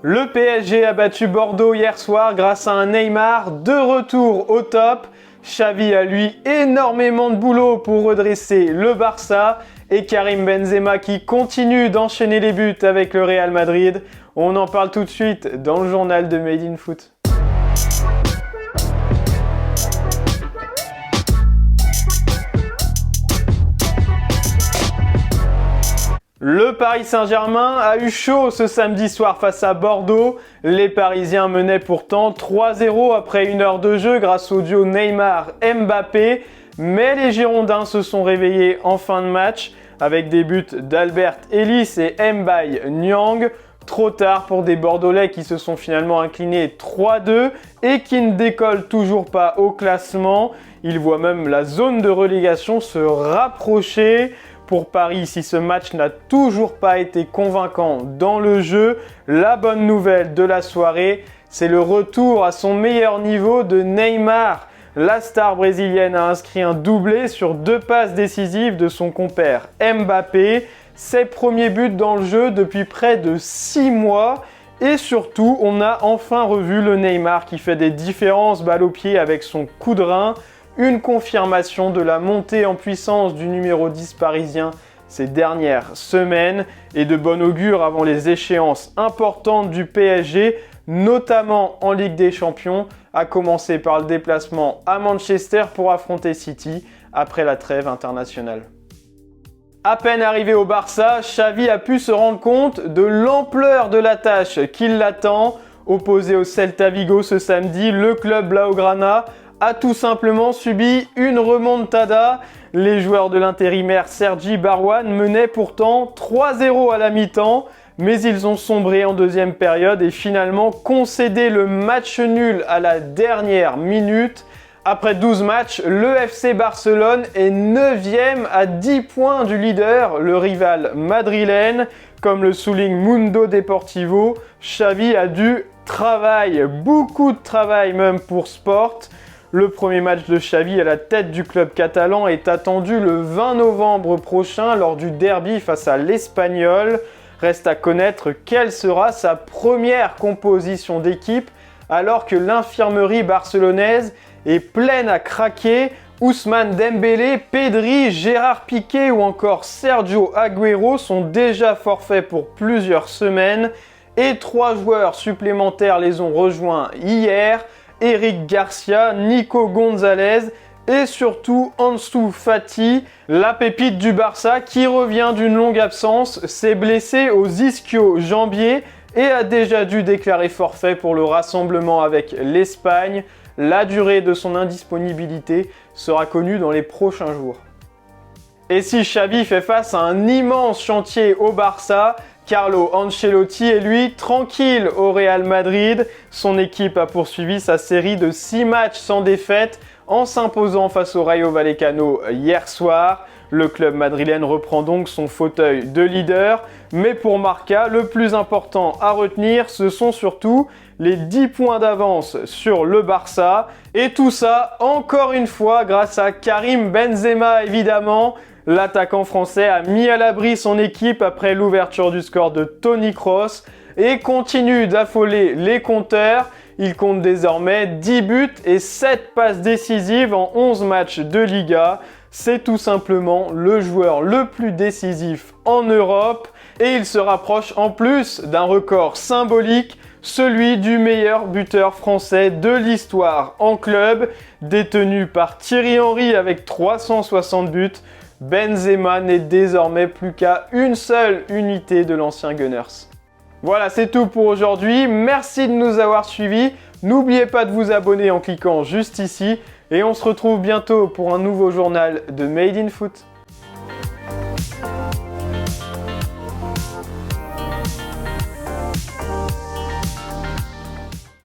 Le PSG a battu Bordeaux hier soir grâce à un Neymar de retour au top. Xavi a lui énormément de boulot pour redresser le Barça et Karim Benzema qui continue d'enchaîner les buts avec le Real Madrid. On en parle tout de suite dans le journal de Made in Foot. Le Paris Saint-Germain a eu chaud ce samedi soir face à Bordeaux. Les Parisiens menaient pourtant 3-0 après une heure de jeu grâce au duo Neymar-Mbappé. Mais les Girondins se sont réveillés en fin de match avec des buts d'Albert Ellis et Mbaye Niang. Trop tard pour des Bordelais qui se sont finalement inclinés 3-2 et qui ne décollent toujours pas au classement. Ils voient même la zone de relégation se rapprocher. Pour Paris, si ce match n'a toujours pas été convaincant dans le jeu, la bonne nouvelle de la soirée, c'est le retour à son meilleur niveau de Neymar. La star brésilienne a inscrit un doublé sur 2 passes décisives de son compère Mbappé. Ses premiers buts dans le jeu depuis près de 6 mois. Et surtout, on a enfin revu le Neymar qui fait des différences balle au pied avec son coup de rein. Une confirmation de la montée en puissance du numéro 10 parisien ces dernières semaines et de bon augure avant les échéances importantes du PSG, notamment en Ligue des Champions, à commencer par le déplacement à Manchester pour affronter City après la trêve internationale. À peine arrivé au Barça, Xavi a pu se rendre compte de l'ampleur de la tâche qui l'attend. Opposé au Celta Vigo ce samedi, le club blaugrana a tout simplement subi une remontada. Les joueurs de l'intérimaire Sergi Barwan menaient pourtant 3-0 à la mi-temps, mais ils ont sombré en deuxième période et finalement concédé le match nul à la dernière minute. Après 12 matchs, le FC Barcelone est 9e à 10 points du leader, le rival madrilène. Comme le souligne Mundo Deportivo, Xavi a du travail, beaucoup de travail même pour Sport. Le premier match de Xavi à la tête du club catalan est attendu le 20 novembre prochain lors du derby face à l'Espagnol. Reste à connaître quelle sera sa première composition d'équipe alors que l'infirmerie barcelonaise est pleine à craquer. Ousmane Dembélé, Pedri, Gérard Piqué ou encore Sergio Agüero sont déjà forfaits pour plusieurs semaines et 3 joueurs supplémentaires les ont rejoints hier. Eric Garcia, Nico Gonzalez et surtout Ansu Fati, la pépite du Barça qui revient d'une longue absence, s'est blessé aux ischio-jambiers et a déjà dû déclarer forfait pour le rassemblement avec l'Espagne. La durée de son indisponibilité sera connue dans les prochains jours. Et si Xavi fait face à un immense chantier au Barça, Carlo Ancelotti est lui tranquille au Real Madrid. Son équipe a poursuivi sa série de 6 matchs sans défaite en s'imposant face au Rayo Vallecano hier soir. Le club madrilène reprend donc son fauteuil de leader. Mais pour Marca, le plus important à retenir, ce sont surtout les 10 points d'avance sur le Barça. Et tout ça, encore une fois, grâce à Karim Benzema évidemment. L'attaquant français a mis à l'abri son équipe après l'ouverture du score de Toni Kroos et continue d'affoler les compteurs. Il compte désormais 10 buts et 7 passes décisives en 11 matchs de Liga. C'est tout simplement le joueur le plus décisif en Europe et il se rapproche en plus d'un record symbolique, celui du meilleur buteur français de l'histoire en club, détenu par Thierry Henry avec 360 buts. Benzema n'est désormais plus qu'à une seule unité de l'ancien Gunners. Voilà, c'est tout pour aujourd'hui. Merci de nous avoir suivis. N'oubliez pas de vous abonner en cliquant juste ici. Et on se retrouve bientôt pour un nouveau journal de Made in Foot.